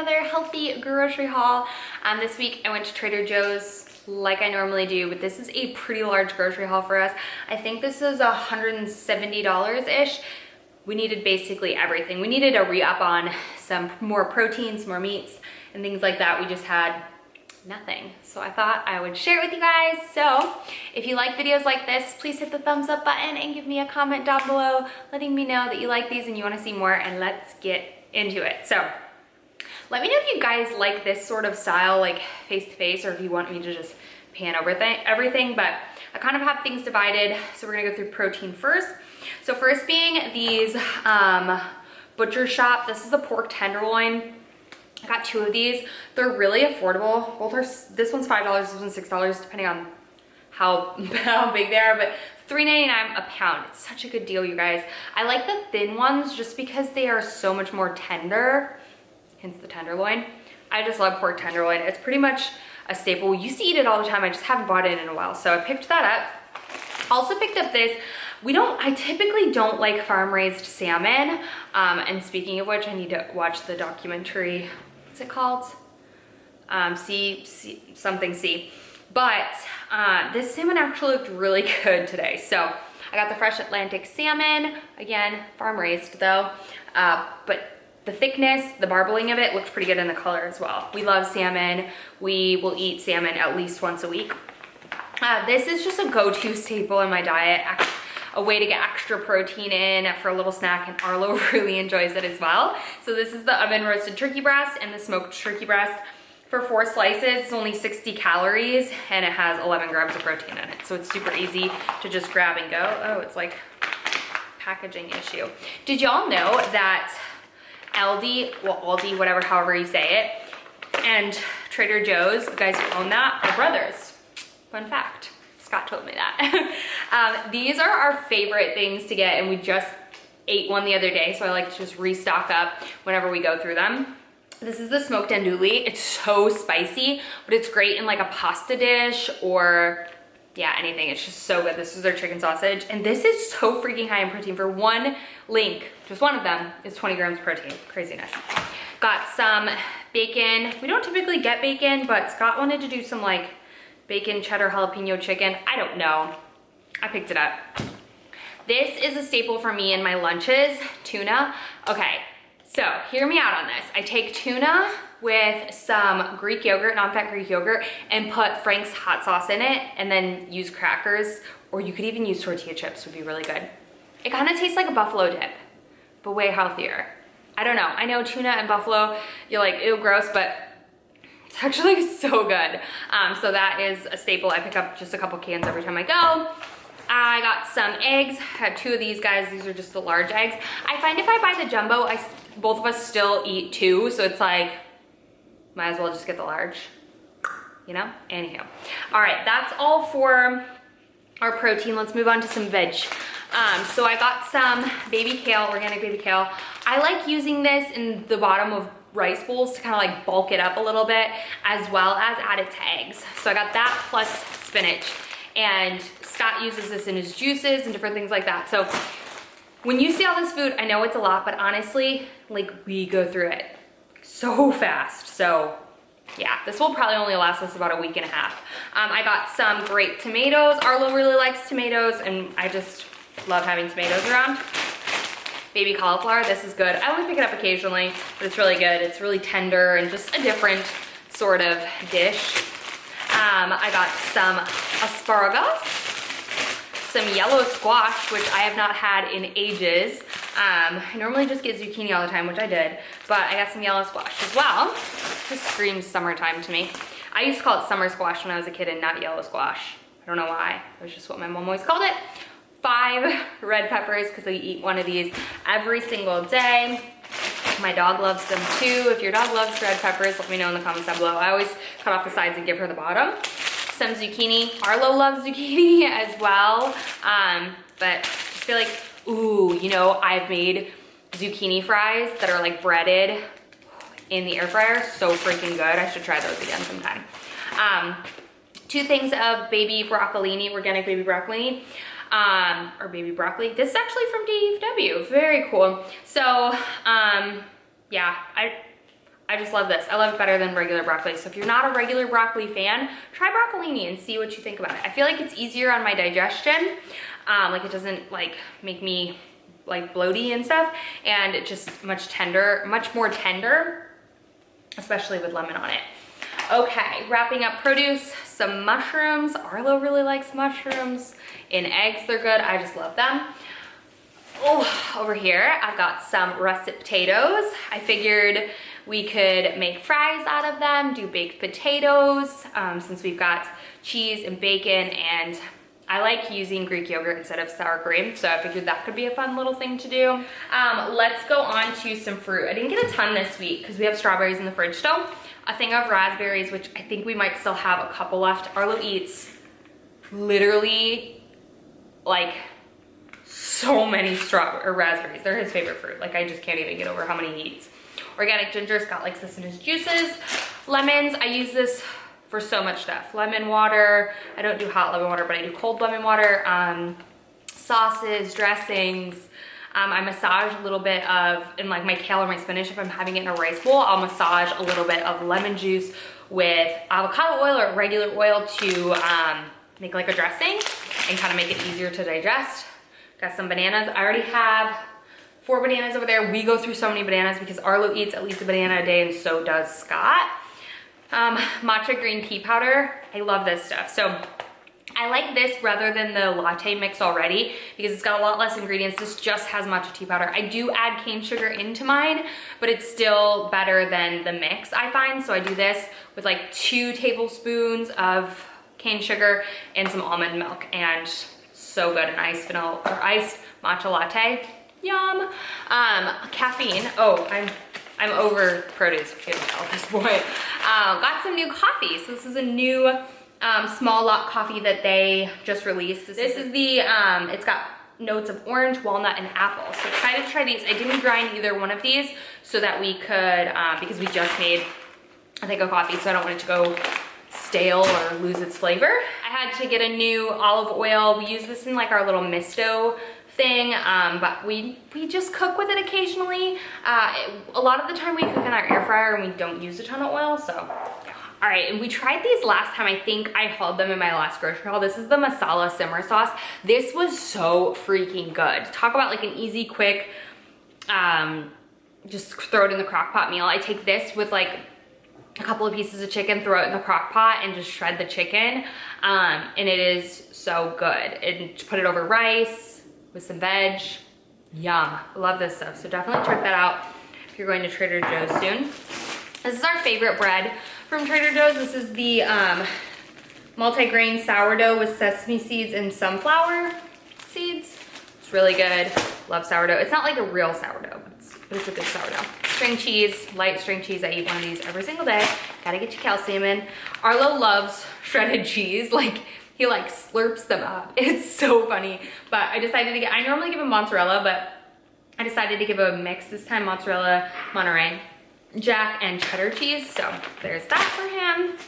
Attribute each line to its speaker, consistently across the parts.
Speaker 1: another healthy grocery haul. This week I went to Trader Joe's like I normally do, but this is a pretty large grocery haul for us. I think this is $170-ish. We needed basically everything. We needed a re-up on some more proteins, more meats, and things like that. We just had nothing. So I thought I would share it with you guys. So if you like videos like this, please hit the thumbs up button and give me a comment down below letting me know that you like these and you want to see more, and let's get into it. So let me know if you guys like this sort of style, like face to face, or if you want me to just pan over everything, but I kind of have things divided. So we're gonna go through protein first. So first being these Butcher Shop. This is the pork tenderloin. I got 2 of these. They're really affordable. Both are, this one's $5, this one's $6, depending on how big they are, but $3.99 a pound. It's such a good deal, you guys. I like the thin ones just because they are so much more tender, hence the tenderloin. I just love pork tenderloin. It's pretty much a staple. We used to eat it all the time. I just haven't bought it in a while, so I picked that up. Also picked up this. I typically don't like farm-raised salmon. And speaking of which, I need to watch the documentary. What's it called? Something C. But this salmon actually looked really good today. So I got the fresh Atlantic salmon. Again, farm-raised though. But the thickness, the marbling of it looked pretty good in the color as well. We love salmon. We will eat salmon at least once a week. This is just a go-to staple in my diet. A way to get extra protein in for a little snack, and Arlo really enjoys it as well. So this is the oven roasted turkey breast and the smoked turkey breast. For 4 slices, it's only 60 calories and it has 11 grams of protein in it. So it's super easy to just grab and go. Oh, it's like packaging issue. Did y'all know that Aldi, whatever, however you say it, and Trader Joe's, the guys who own that, are brothers? Fun fact. Scott told me that. These are our favorite things to get, and we just ate one the other day, so I like to just restock up whenever we go through them. This is the smoked andouille. It's so spicy, but it's great in like a pasta dish or yeah, anything. It's just so good. This is their chicken sausage, and this is so freaking high in protein. For one link, just one of them, is 20 grams protein. Craziness. Got some bacon. We don't typically get bacon, but Scott wanted to do some like bacon cheddar jalapeno chicken. I don't know. I picked it up. This is a staple for me in my lunches, tuna. Okay, so hear me out on this. I take tuna with some Greek yogurt, non-fat Greek yogurt, and put Frank's hot sauce in it, and then use crackers, or you could even use tortilla chips, would be really good. It kind of tastes like a buffalo dip, but way healthier. I don't know. I know tuna and buffalo, you're like, ew, gross, but it's actually so good. So that is a staple. I pick up just a couple cans every time I go. I got some eggs. I had 2 of these guys. These are just the large eggs. I find if I buy the jumbo, both of us still eat 2. So it's like, might as well just get the large, you know? Anyhow. All right, that's all for our protein. Let's move on to some veg. So I got some baby kale, organic baby kale. I like using this in the bottom of rice bowls to kind of like bulk it up a little bit, as well as add it to eggs. So I got that plus spinach, and Scott uses this in his juices and different things like that. So when you see all this food, I know it's a lot, but honestly, like, we go through it so fast. So yeah, this will probably only last us about a week and a half. I got some grape tomatoes. Arlo really likes tomatoes, and I just love having tomatoes around. Baby cauliflower, this is good. I only pick it up occasionally, but it's really good. It's really tender and just a different sort of dish. I got some asparagus, some yellow squash, which I have not had in ages. I normally just get zucchini all the time, which I did, but I got some yellow squash as well. This screams summertime to me. I used to call it summer squash when I was a kid and not yellow squash. I don't know why. It was just what my mom always called it. 5 red peppers, because I eat one of these every single day. My dog loves them too. If your dog loves red peppers, let me know in the comments down below. I always cut off the sides and give her the bottom. Some zucchini. Arlo loves zucchini as well. But I just feel like, ooh, you know, I've made zucchini fries that are like breaded in the air fryer. So freaking good. I should try those again sometime. 2 things of baby broccolini, organic baby broccoli. Or baby broccoli. This is actually from DFW. Very cool. So, yeah, I just love this. I love it better than regular broccoli. So if you're not a regular broccoli fan, try broccolini and see what you think about it. I feel like it's easier on my digestion. Like it doesn't like make me like bloaty and stuff, and it's just much more tender, especially with lemon on it. Okay, wrapping up produce, some mushrooms. Arlo really likes mushrooms. In eggs, they're good. I just love them. Oh, over here, I've got some russet potatoes. I figured we could make fries out of them, do baked potatoes, since we've got cheese and bacon, and I like using Greek yogurt instead of sour cream, so I figured that could be a fun little thing to do. Let's go on to some fruit. I didn't get a ton this week because we have strawberries in the fridge still. A thing of raspberries, which I think we might still have a couple left. Arlo eats literally like so many raspberries. They're his favorite fruit. Like I just can't even get over how many he eats. Organic ginger, Scott likes this in his juices. Lemons, I use this for so much stuff. Lemon water, I don't do hot lemon water, but I do cold lemon water. Sauces, dressings. I massage a little bit of, in like my kale or my spinach, if I'm having it in a rice bowl, I'll massage a little bit of lemon juice with avocado oil or regular oil to make like a dressing and kind of make it easier to digest. Got some bananas. I already have 4 bananas over there. We go through so many bananas because Arlo eats at least a banana a day, and so does Scott. Matcha green tea powder. I love this stuff. So I like this rather than the latte mix already because it's got a lot less ingredients. This just has matcha tea powder. I do add cane sugar into mine, but it's still better than the mix, I find. So I do this with like 2 tablespoons of cane sugar and some almond milk, and so good. An iced vanilla or iced matcha latte. Yum. Caffeine. Oh, I'm over produce, if you can tell at this point. Got some new coffee. So this is a new small lot coffee that they just released. This is the, it's got notes of orange, walnut, and apple. So excited to try these. I didn't grind either one of these so that we could, because we just made a thing of coffee, so I don't want it to go stale or lose its flavor. I had to get a new olive oil. We use this in like our little misto thing, but we just cook with it occasionally. A lot of the time we cook in our air fryer and we don't use a ton of oil, so. All right, and we tried these last time. I think I hauled them in my last grocery haul. This is the masala simmer sauce. This was so freaking good. Talk about like an easy, quick, just throw it in the crock pot meal. I take this with like a couple of pieces of chicken, throw it in the crock pot and just shred the chicken. And it is so good. And put it over rice with some veg. Yum, I love this stuff. So definitely check that out if you're going to Trader Joe's soon. This is our favorite bread from Trader Joe's. This is the multi-grain sourdough with sesame seeds and sunflower seeds. It's really good. Love sourdough. It's not like a real sourdough, but it's a good sourdough. String cheese, light string cheese. I eat one of these every single day. Gotta get your calcium in. Arlo loves shredded cheese. Like, he like slurps them up. It's so funny. But I decided to I normally give him mozzarella, but I decided to give a mix this time, mozzarella, Monterey Jack, and cheddar cheese. So there's that for him.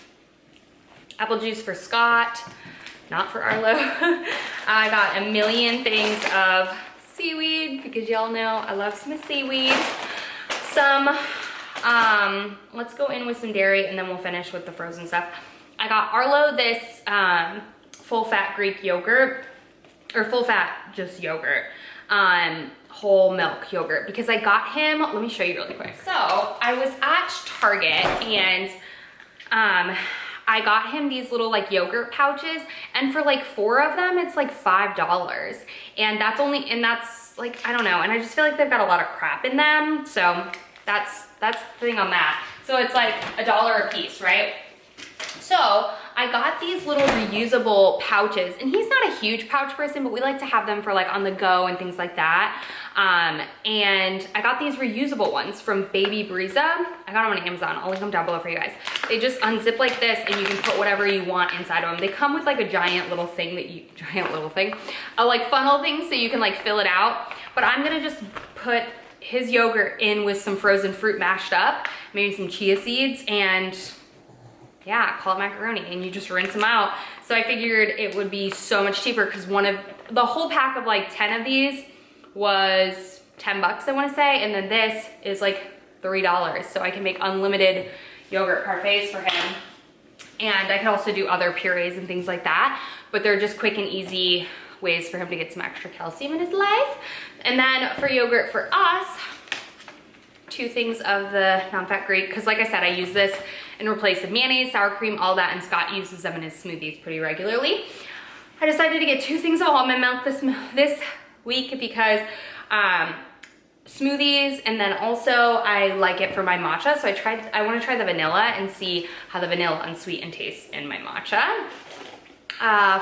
Speaker 1: Apple juice for Scott, not for Arlo. I got a million things of seaweed because y'all know I love some seaweed. Some, let's go in with some dairy and then we'll finish with the frozen stuff. I got Arlo this full fat Greek yogurt, or full fat just yogurt. Whole milk yogurt because I got him, let me show you really quick. So I was at Target and I got him these little like yogurt pouches, and for like 4 of them it's like $5, and that's like, I don't know, and I just feel like they've got a lot of crap in them, so that's the thing on that. So it's like $1 a piece, right? So I got these little reusable pouches, and he's not a huge pouch person, but we like to have them for like on the go and things like that. And I got these reusable ones from Baby Breeza. I got them on Amazon. I'll link them down below for you guys. They just unzip like this and you can put whatever you want inside of them. They come with like a giant little thing a like funnel thing so you can like fill it out. But I'm gonna just put his yogurt in with some frozen fruit mashed up, maybe some chia seeds, and yeah, call it macaroni, and you just rinse them out. So I figured it would be so much cheaper because the whole pack of like 10 of these was $10, I want to say, and then this is like $3. So I can make unlimited yogurt parfaits for him. And I can also do other purees and things like that, but they're just quick and easy ways for him to get some extra calcium in his life. And then for yogurt for us, 2 things of the non-fat Greek, because like I said, I use this in replace of mayonnaise, sour cream, all that, and Scott uses them in his smoothies pretty regularly. I decided to get 2 things of almond milk this week because smoothies, and then also I like it for my matcha, so I want to try the vanilla and see how the vanilla unsweetened tastes in my matcha.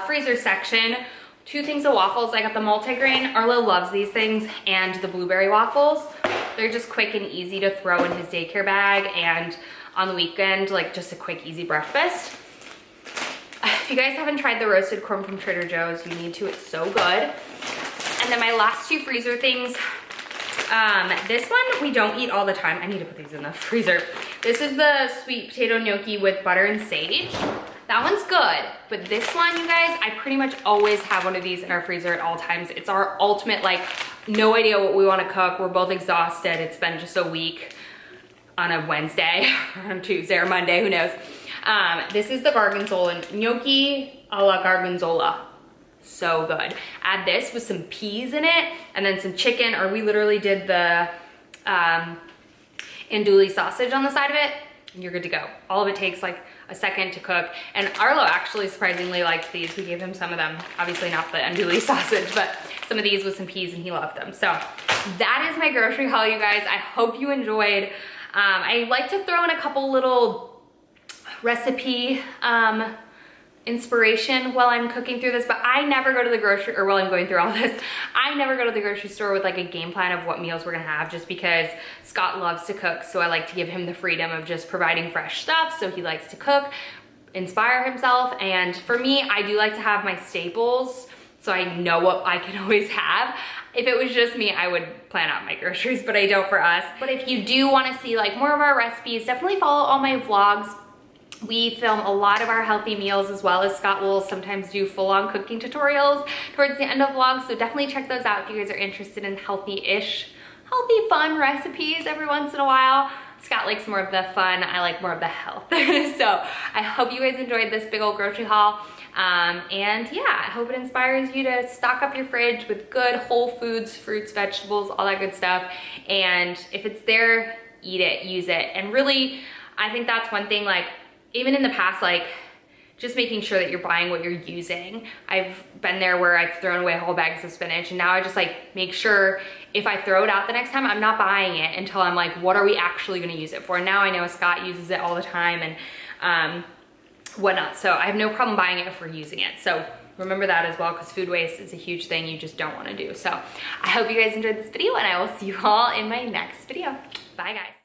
Speaker 1: Freezer section, 2 things of waffles. I got the multigrain. Arlo loves these things, and the blueberry waffles. They're just quick and easy to throw in his daycare bag, and on the weekend, like just a quick, easy breakfast. If you guys haven't tried the roasted corn from Trader Joe's, you need to. It's so good. And then my last 2 freezer things. This one we don't eat all the time. I need to put these in the freezer. This is the sweet potato gnocchi with butter and sage. That one's good, but this one, you guys, I pretty much always have one of these in our freezer at all times. It's our ultimate, like, no idea what we want to cook. We're both exhausted. It's been just a week on a Wednesday or on Tuesday or Monday, who knows. This is the gorgonzola gnocchi a la gorgonzola. So good. Add this with some peas in it and then some chicken, or we literally did the andouille sausage on the side of it, and you're good to go. All of it takes like a second to cook. And Arlo actually surprisingly liked these. We gave him some of them, obviously not the andouille sausage, but some of these with some peas, and he loved them. So that is my grocery haul, you guys. I hope you enjoyed. I like to throw in a couple little recipe inspiration while I'm cooking through this, but I never go to the grocery, or while I'm going through all this, I never go to the grocery store with like a game plan of what meals we're gonna have, just because Scott loves to cook, so I like to give him the freedom of just providing fresh stuff, so he likes to cook, inspire himself. And for me, I do like to have my staples, so I know what I can always have. If it was just me, I would plan out my groceries, but I don't for us. But if you do wanna see like more of our recipes, definitely follow all my vlogs. We film a lot of our healthy meals, as well as Scott will sometimes do full-on cooking tutorials towards the end of vlogs, so definitely check those out if you guys are interested in healthy-ish, healthy, fun recipes every once in a while. Scott likes more of the fun, I like more of the health. So I hope you guys enjoyed this big old grocery haul. And yeah, I hope it inspires you to stock up your fridge with good whole foods, fruits, vegetables, all that good stuff. And if it's there, eat it, use it. And really, I think that's one thing, like, even in the past, like, just making sure that you're buying what you're using. I've been there where I've thrown away whole bags of spinach, and now I just like make sure if I throw it out the next time, I'm not buying it until I'm like, what are we actually gonna use it for? And now I know Scott uses it all the time and whatnot. So I have no problem buying it if we're using it. So remember that as well, because food waste is a huge thing you just don't wanna do. So I hope you guys enjoyed this video, and I will see you all in my next video. Bye guys.